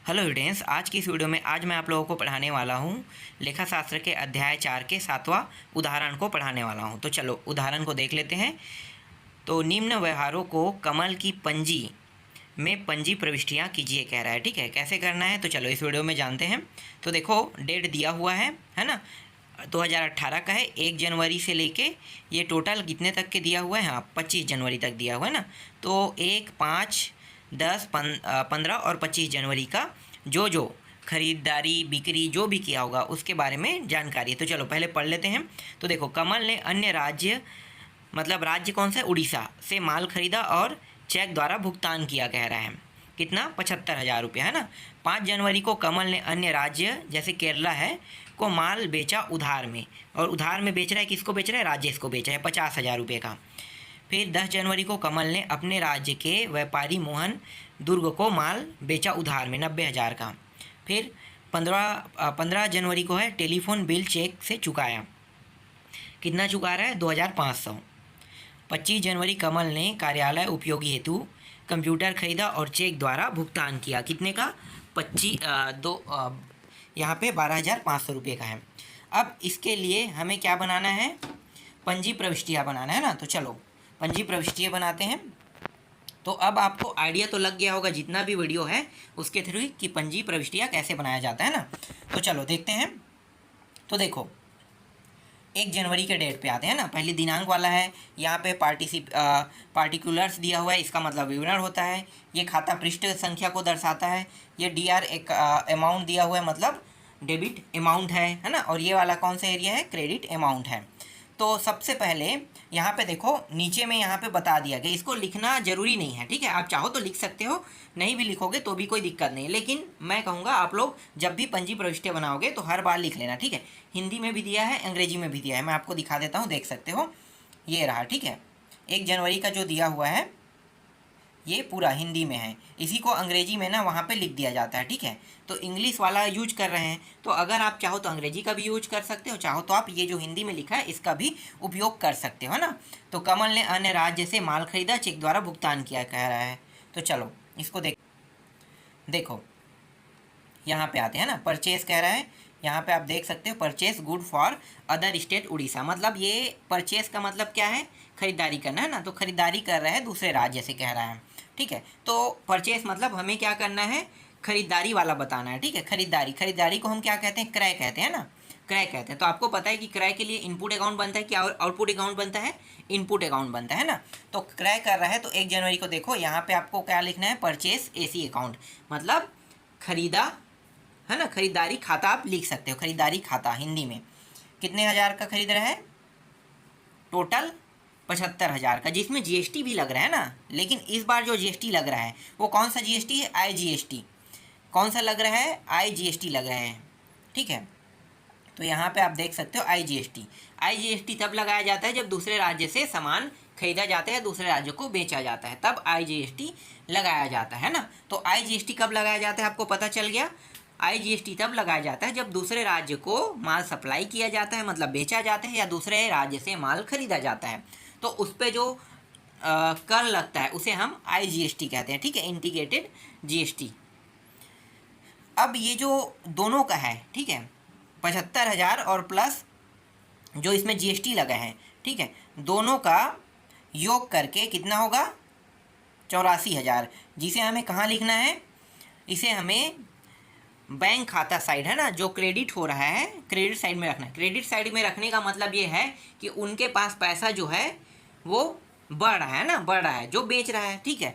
Hello students, आज की इस वीडियो में आज मैं आप लोगों को पढ़ाने वाला हूँ लेखा शास्त्र के अध्याय 4 के 7वां उदाहरण को पढ़ाने वाला हूँ। तो चलो उदाहरण को देख लेते हैं। तो निम्न व्यवहारों को कमल की पंजी में पंजी प्रविष्टियाँ कीजिए कह रहा है। ठीक है, कैसे करना है तो चलो इस वीडियो में जानते हैं। तो देखो डेट दिया हुआ है ना, 2018 का है। 1 जनवरी से लेके ये टोटल कितने तक के दिया हुआ है, हाँ 25 जनवरी तक दिया हुआ है ना। तो 1, 5, 10, 15 और 25 जनवरी का जो खरीदारी बिक्री जो भी किया होगा उसके बारे में जानकारी है। तो चलो पहले पढ़ लेते हैं। तो देखो, कमल ने अन्य राज्य, मतलब राज्य कौन सा है, उड़ीसा से माल खरीदा और चेक द्वारा भुगतान किया कह रहा है। कितना, 75,000 रुपया है ना। 5 जनवरी को कमल ने अन्य राज्य जैसे केरला है को माल बेचा उधार में, और उधार में बेच रहा है, किसको बेच रहा है, राजेश को बेच रहा है 50,000 रुपये का। फिर 10 जनवरी को कमल ने अपने राज्य के व्यापारी मोहन दुर्ग को माल बेचा उधार में 90,000 का। फिर 15 जनवरी को है टेलीफोन बिल चेक से चुकाया। कितना चुका रहा है, 2,500। 25 जनवरी कमल ने कार्यालय उपयोगी हेतु कंप्यूटर खरीदा और चेक द्वारा भुगतान किया। कितने का, 25 यहाँ पे 12,500 रुपये का है। अब इसके लिए हमें क्या बनाना है, पंजी प्रविष्टियाँ बनाना है ना। तो चलो पंजी प्रविष्टियाँ बनाते हैं। तो अब आपको आइडिया तो लग गया होगा जितना भी वीडियो है उसके थ्रू कि पंजी प्रविष्टियाँ कैसे बनाया जाता है ना। तो चलो देखते हैं। तो देखो 1 जनवरी के डेट पे आते हैं ना, पहले दिनांक वाला है। यहाँ पे पार्टिकुलर्स दिया हुआ है, इसका मतलब विवरण होता है। ये खाता पृष्ठ संख्या को दर्शाता है। ये DR एक अमाउंट दिया हुआ है, मतलब डेबिट अमाउंट है ना। और ये वाला कौन सा एरिया है, क्रेडिट अमाउंट है। तो सबसे पहले यहाँ पे देखो नीचे में यहाँ पे बता दिया गया, इसको लिखना ज़रूरी नहीं है, ठीक है। आप चाहो तो लिख सकते हो, नहीं भी लिखोगे तो भी कोई दिक्कत नहीं है। लेकिन मैं कहूँगा आप लोग जब भी पंजी प्रविष्टियाँ बनाओगे तो हर बार लिख लेना, ठीक है। हिंदी में भी दिया है, अंग्रेजी में भी दिया है। मैं आपको दिखा देता हूँ, देख सकते हो, ये रहा, ठीक है। 1 जनवरी का जो दिया हुआ है ये पूरा हिंदी में है, इसी को अंग्रेजी में ना वहाँ पे लिख दिया जाता है, ठीक है। तो इंग्लिश वाला यूज कर रहे हैं, तो अगर आप चाहो तो अंग्रेजी का भी यूज कर सकते हो, चाहो तो आप ये जो हिंदी में लिखा है इसका भी उपयोग कर सकते हो, है ना। तो कमल ने अन्य राज्य से माल खरीदा, चेक द्वारा भुगतान किया कह रहा है। तो चलो इसको देखो यहाँ पे आते हैं ना, परचेस कह रहा है। यहाँ पे आप देख सकते हो, purchase good for other state Orissa, मतलब ये परचेस का मतलब क्या है, खरीदारी करना है ना। तो खरीदारी कर रहा है दूसरे राज्य से कह रहा है, ठीक है। तो परचेस मतलब हमें क्या करना है, खरीदारी वाला बताना है, ठीक है। खरीदारी को हम क्या कहते हैं, क्रय कहते हैं ना, क्रय कहते हैं। तो आपको पता है कि क्रय के लिए इनपुट अकाउंट बनता है कि आउटपुट अकाउंट बनता है, इनपुट अकाउंट बनता है ना। तो क्रय कर रहा है, तो 1 जनवरी को देखो यहाँ पे आपको क्या लिखना है, परचेस AC अकाउंट, मतलब खरीदा है ना, खरीदारी खाता आप लिख सकते हो, खरीदारी खाता हिंदी में। कितने हज़ार का खरीद रहा है, टोटल 75,000 का, जिसमें GST भी लग रहा है ना। लेकिन इस बार जो GST लग रहा है वो कौन सा GST है, IGST। कौन सा लग रहा है, IGST लग रहा है, ठीक है। तो यहाँ पे आप देख सकते हो IGST तब लगाया जाता है जब दूसरे राज्य से सामान खरीदा जाता है, दूसरे राज्य को बेचा जाता है, तब IGST लगाया जाता है ना। तो IGST कब लगाया जाता है आपको पता चल गया। IGST तब लगाया जाता है जब दूसरे राज्य को माल सप्लाई किया जाता है, मतलब बेचा जाता है, या दूसरे राज्य से माल खरीदा जाता है। तो उस पर जो कर लगता है उसे हम IGST कहते हैं, ठीक है, इंटीग्रेटेड GST। अब ये जो दोनों का है, ठीक है, 75,000 और प्लस जो इसमें GST लगा है, ठीक है, दोनों का योग करके कितना होगा, 84,000, जिसे हमें कहाँ लिखना है, इसे हमें बैंक खाता साइड है ना, जो क्रेडिट हो रहा है क्रेडिट साइड में रखना है। क्रेडिट साइड में रखने का मतलब ये है कि उनके पास पैसा जो है वो बढ़ रहा है ना, बढ़ रहा है जो बेच रहा है, ठीक है।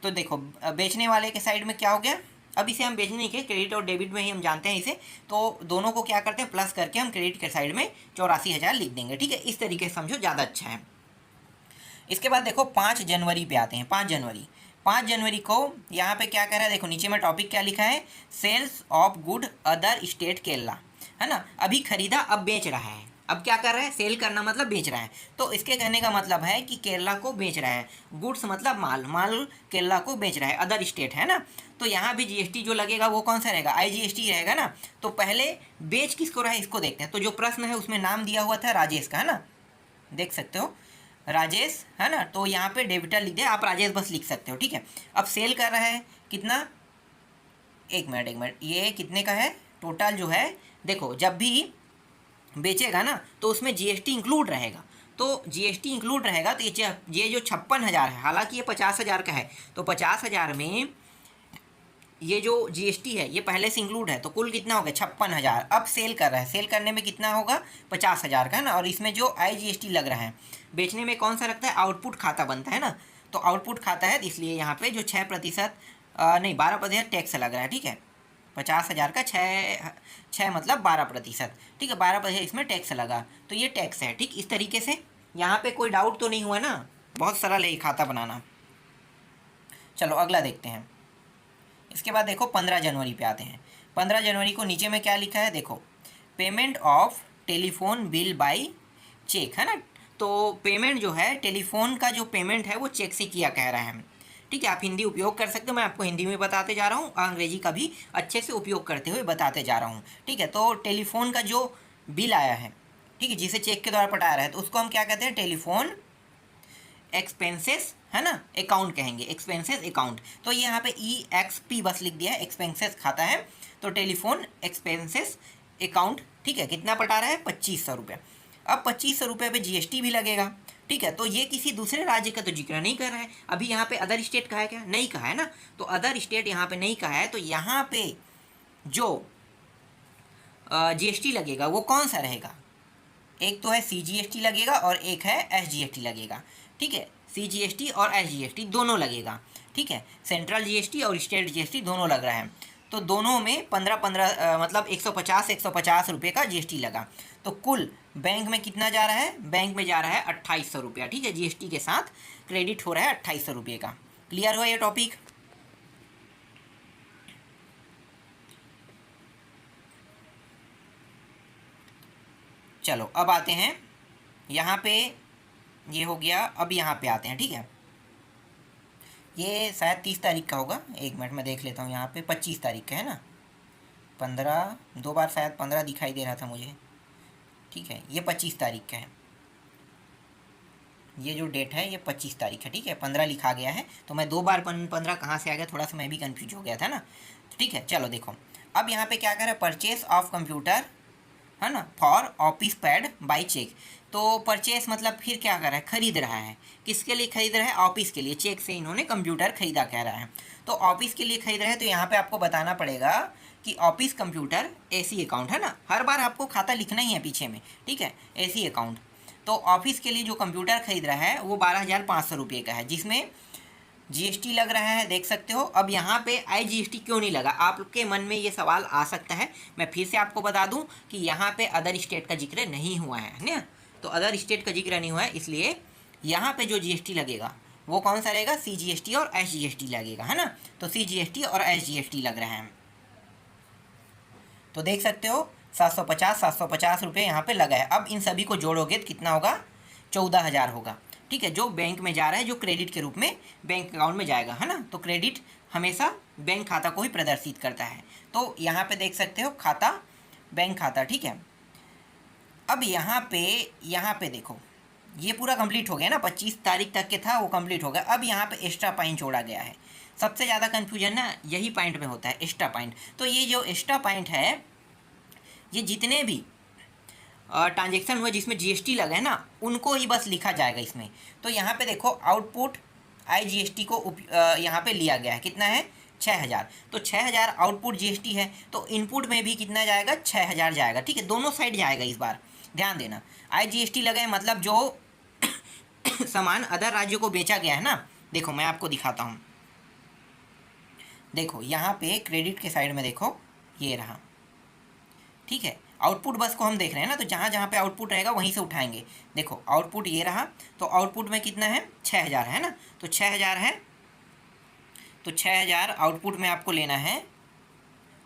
तो देखो बेचने वाले के साइड में क्या हो गया, अब इसे हम बेचने के क्रेडिट और डेबिट में ही हम जानते हैं इसे, तो दोनों को क्या करते हैं, प्लस करके हम क्रेडिट के साइड में 84,000 लिख देंगे, ठीक है। इस तरीके से समझो, ज़्यादा अच्छा है। इसके बाद देखो 5 जनवरी पे आते हैं। 5 जनवरी को यहाँ पे क्या कह रहा है, देखो नीचे में टॉपिक क्या लिखा है, sales of good other state Kerala, है ना। अभी खरीदा, अब बेच रहा है, अब क्या कर रहा है, सेल करना मतलब बेच रहा है। तो इसके कहने का मतलब है कि केरला को बेच रहा है, गुड्स मतलब माल केरला को बेच रहा है, अदर स्टेट है ना। तो यहाँ भी GST जो लगेगा वो कौन सा रहेगा, IGST रहेगा ना। तो पहले बेच किसको रहा है इसको देखते हैं। तो जो प्रश्न है उसमें नाम दिया हुआ था राजेश का, है ना, देख सकते हो राजेश, है ना। तो यहाँ पे डेबिटर लिख दे, आप राजेश बस लिख सकते हो, ठीक है। अब सेल कर रहा है कितना, एक मिनट, ये कितने का है टोटल जो है, देखो जब भी बेचेगा ना तो उसमें जीएसटी इंक्लूड रहेगा, तो जीएसटी इंक्लूड रहेगा तो ये जो 56,000 है, हालांकि ये 50,000 का है, तो 50,000 में ये जो जीएसटी है ये पहले से इंक्लूड है, तो कुल कितना हो गया 56,000। अब सेल कर रहा है, सेल करने में कितना होगा 50,000 का है ना, और इसमें जो IGST लग रहा है बेचने में कौन सा लगता है, आउटपुट खाता बनता है ना, तो आउटपुट खाता है, इसलिए यहाँ पे जो 6% नहीं 12% टैक्स लग रहा है, ठीक है। 50,000 का 6 मतलब 12%, ठीक है, 12% इसमें टैक्स लगा, तो ये टैक्स है, ठीक। इस तरीके से यहाँ पे कोई डाउट तो नहीं हुआ ना, बहुत सरल है खाता बनाना। चलो अगला देखते हैं। इसके बाद देखो 15 जनवरी पे आते हैं। 15 जनवरी को नीचे में क्या लिखा है, देखो payment of telephone bill by cheque, है ना। तो पेमेंट जो है टेलीफोन का जो पेमेंट है वो चेक से किया कह रहा है, ठीक है। आप हिंदी उपयोग कर सकते हो, मैं आपको हिंदी में बताते जा रहा हूँ, अंग्रेजी का भी अच्छे से उपयोग करते हुए बताते जा रहा हूँ, ठीक है। तो टेलीफोन का जो बिल आया है, ठीक है, जिसे चेक के द्वारा पटाया रहा है, तो उसको हम क्या कहते हैं, टेलीफोन एक्सपेंसेस, है ना, अकाउंट कहेंगे, एक्सपेंसेस अकाउंट। तो ये यहाँ पे EXP बस लिख दिया है, एक्सपेंसेस खाता है, तो टेलीफोन एक्सपेंसेस अकाउंट, ठीक है। कितना पटा रहा है 2500 रुपये। अब 2500 रुपये पे GST भी लगेगा, ठीक है। तो ये किसी दूसरे राज्य का तो जिक्र नहीं कर रहा है, अभी यहाँ पे अदर स्टेट कहा है क्या, नहीं कहा है ना, तो अदर स्टेट यहाँ पे नहीं कहा है, तो यहाँ पे जो GST लगेगा वो कौन सा रहेगा, एक तो है CGST लगेगा और एक है SGST लगेगा, ठीक है। CGST और SGST दोनों लगेगा, ठीक है। सेंट्रल GST और स्टेट GST दोनों लग रहा है, तो दोनों में 15 मतलब 150 रुपये का GST लगा, तो कुल बैंक में कितना जा रहा है, बैंक में जा रहा है 2800 रुपया, ठीक है। GST के साथ क्रेडिट हो रहा है 2800 रुपये का। क्लियर हुआ ये टॉपिक। चलो अब आते हैं यहाँ पे, ये हो गया, अब यहाँ पे आते हैं, ठीक है। ये शायद 30 तारीख का होगा, एक मिनट में देख लेता हूँ, यहाँ पे 25 तारीख का है ना, 15 दो बार शायद 15 दिखाई दे रहा था मुझे, ठीक है। ये 25 तारीख का है, ये जो डेट है ये 25 तारीख है, ठीक है। 15 लिखा गया है, तो मैं दो बार 15 कहाँ से आ गया, थोड़ा सा मैं भी कन्फ्यूज हो गया था ना, ठीक है। चलो देखो अब यहाँ पे क्या कर रहा है, परचेस ऑफ कंप्यूटर, है ना, for office pad by cheque. तो परचेस मतलब फिर क्या कर रहा है, खरीद रहा है, किसके लिए खरीद रहा है, ऑफिस के लिए, चेक से इन्होंने कंप्यूटर खरीदा कह रहा है, तो ऑफिस के लिए खरीद रहे हैं। तो यहाँ पे आपको बताना पड़ेगा कि ऑफिस कंप्यूटर AC अकाउंट, है ना, हर बार आपको खाता लिखना ही है पीछे में, ठीक है, AC अकाउंट। तो ऑफिस के लिए जो कंप्यूटर खरीद रहा है वो 12,500 रुपये का है, जिसमें GST लग रहा है, देख सकते हो। अब यहाँ पे IGST क्यों नहीं लगा, आपके मन में ये सवाल आ सकता है। मैं फिर से आपको बता दूं कि यहाँ पे अदर स्टेट का जिक्र नहीं हुआ है ना, तो अदर स्टेट का जिक्र नहीं हुआ है, इसलिए यहाँ पे जो GST लगेगा वो कौन सा रहेगा, CGST और SGST लगेगा, है ना। तो CGST और SGST लग रहा है, तो देख सकते हो 750 रुपये यहाँ पे लगा है। अब इन सभी को जोड़ोगे तो कितना होगा, 14,000 होगा, ठीक है, जो बैंक में जा रहा है, जो क्रेडिट के रूप में बैंक अकाउंट में जाएगा, है ना। तो क्रेडिट हमेशा बैंक खाता को ही प्रदर्शित करता है, तो यहाँ पे देख सकते हो खाता, बैंक खाता, ठीक है। अब यहाँ पे देखो ये पूरा कंप्लीट हो गया ना, 25 तारीख तक के था वो कंप्लीट हो गया। अब यहाँ पे एक्स्ट्रा पॉइंट जोड़ा गया है, सबसे ज़्यादा कन्फ्यूजन ना यही पॉइंट में होता है, एक्स्ट्रा पॉइंट। तो ये जो एक्स्ट्रा पॉइंट है, ये जितने भी ट्रांजेक्शन हुए जिसमें GST लगा है ना, उनको ही बस लिखा जाएगा इसमें। तो यहाँ पे देखो आउटपुट IGST को यहाँ पे लिया गया है, कितना है 6,000, तो 6,000 आउटपुट GST है, तो इनपुट में भी कितना जाएगा 6,000 जाएगा, ठीक है, दोनों साइड जाएगा इस बार, ध्यान देना। IGST लगा है मतलब जो सामान अदर राज्यों को बेचा गया है ना, देखो मैं आपको दिखाता हूँ, देखो यहाँ पे क्रेडिट के साइड में देखो ये रहा, ठीक है। आउटपुट बस को हम देख रहे हैं ना, तो जहाँ जहाँ पे आउटपुट रहेगा वहीं से उठाएंगे। देखो आउटपुट ये रहा, तो आउटपुट में कितना है 6,000 है ना, तो 6,000 है, तो 6,000 आउटपुट में आपको लेना है,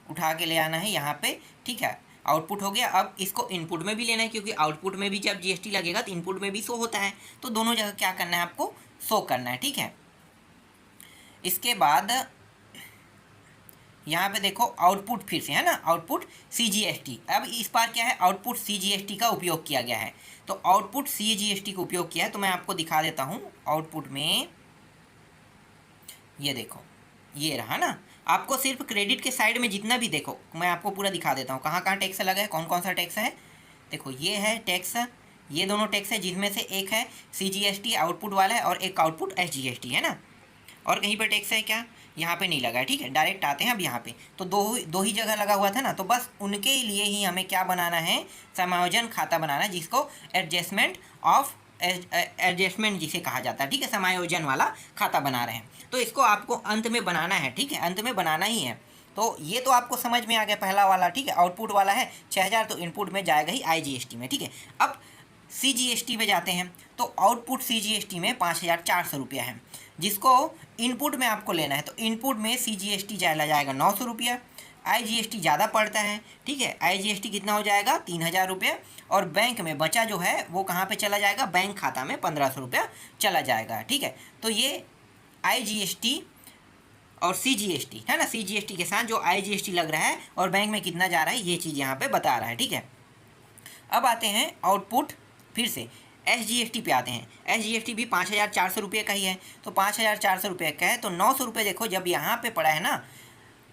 उठा के ले आना है यहाँ पे, ठीक है। आउटपुट हो गया, अब इसको इनपुट में भी लेना है, क्योंकि आउटपुट में भी जब GST लगेगा तो इनपुट में भी शो होता है, तो दोनों जगह क्या करना है आपको, शो करना है, ठीक है। इसके बाद यहाँ पे देखो आउटपुट फिर से, है ना, आउटपुट CGST। अब इस बार क्या है, आउटपुट CGST का उपयोग किया गया है, तो आउटपुट CGST का उपयोग किया है, तो मैं आपको दिखा देता हूँ। आउटपुट में ये देखो ये रहा ना, आपको सिर्फ क्रेडिट के साइड में जितना भी देखो, मैं आपको पूरा दिखा देता हूँ कहाँ कहाँ टैक्स लगा है, कौन कौन सा टैक्स है। देखो ये है टैक्स, ये दोनों टैक्स है, जिसमें से एक है CGST आउटपुट वाला है और एक आउटपुट SGST है ना। और कहीं पर टैक्स है क्या, यहाँ पे नहीं लगा है, ठीक है। डायरेक्ट आते हैं अब यहाँ पे, तो दो ही जगह लगा हुआ था ना, तो बस उनके लिए ही हमें क्या बनाना है, समायोजन खाता बनाना है, जिसको एडजस्टमेंट जिसे कहा जाता है, ठीक है। समायोजन वाला खाता बना रहे हैं, तो इसको आपको अंत में बनाना है, ठीक है, अंत में बनाना ही है। तो ये तो आपको समझ में आ गया पहला वाला, ठीक है। आउटपुट वाला है 6000, तो इनपुट में जाएगा ही IGST में, ठीक है। अब CGST में जाते हैं, तो आउटपुट CGST में 5400 रुपया है, जिसको इनपुट में आपको लेना है, तो इनपुट में CGST चला जाएगा 900 रुपया, IGST ज़्यादा पड़ता है, ठीक है। IGST कितना हो जाएगा 3000 रुपये, और बैंक में बचा जो है वो कहाँ पे चला जाएगा, बैंक खाता में 1500 रुपया चला जाएगा, ठीक है। तो ये IGST और CGST है ना, CGST के साथ जो IGST लग रहा है और बैंक में कितना जा रहा है, ये चीज़ यहाँ पे बता रहा है, ठीक है। अब आते हैं आउटपुट, फिर से SGST पे आते हैं। SGST भी 5400 रुपये का ही है, तो 5400 रुपये का है, तो 900 रुपये देखो जब यहाँ पे पड़ा है ना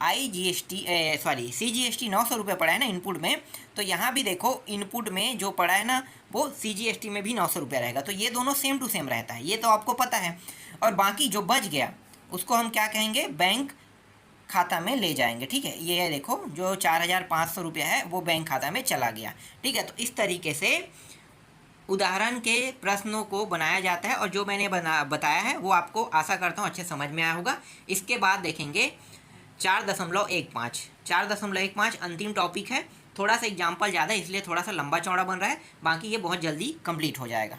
CGST 900 रुपये पड़ा है ना इनपुट में, तो यहाँ भी देखो इनपुट में जो पड़ा है ना वो CGST में भी 900 रुपया रहेगा, तो ये दोनों सेम टू सेम रहता है, ये तो आपको पता है। और बाकी जो बच गया उसको हम क्या कहेंगे, बैंक खाता में ले जाएंगे, ठीक है। ये देखो जो 4500 रुपया है वो बैंक खाता में चला गया, ठीक है। तो इस तरीके से उदाहरण के प्रश्नों को बनाया जाता है, और जो मैंने बताया है वो आपको आशा करता हूँ अच्छे समझ में आया होगा। इसके बाद देखेंगे 4.15 अंतिम टॉपिक है, थोड़ा सा एग्जाम्पल ज़्यादा है इसलिए थोड़ा सा लंबा चौड़ा बन रहा है, बाकी ये बहुत जल्दी कंप्लीट हो जाएगा।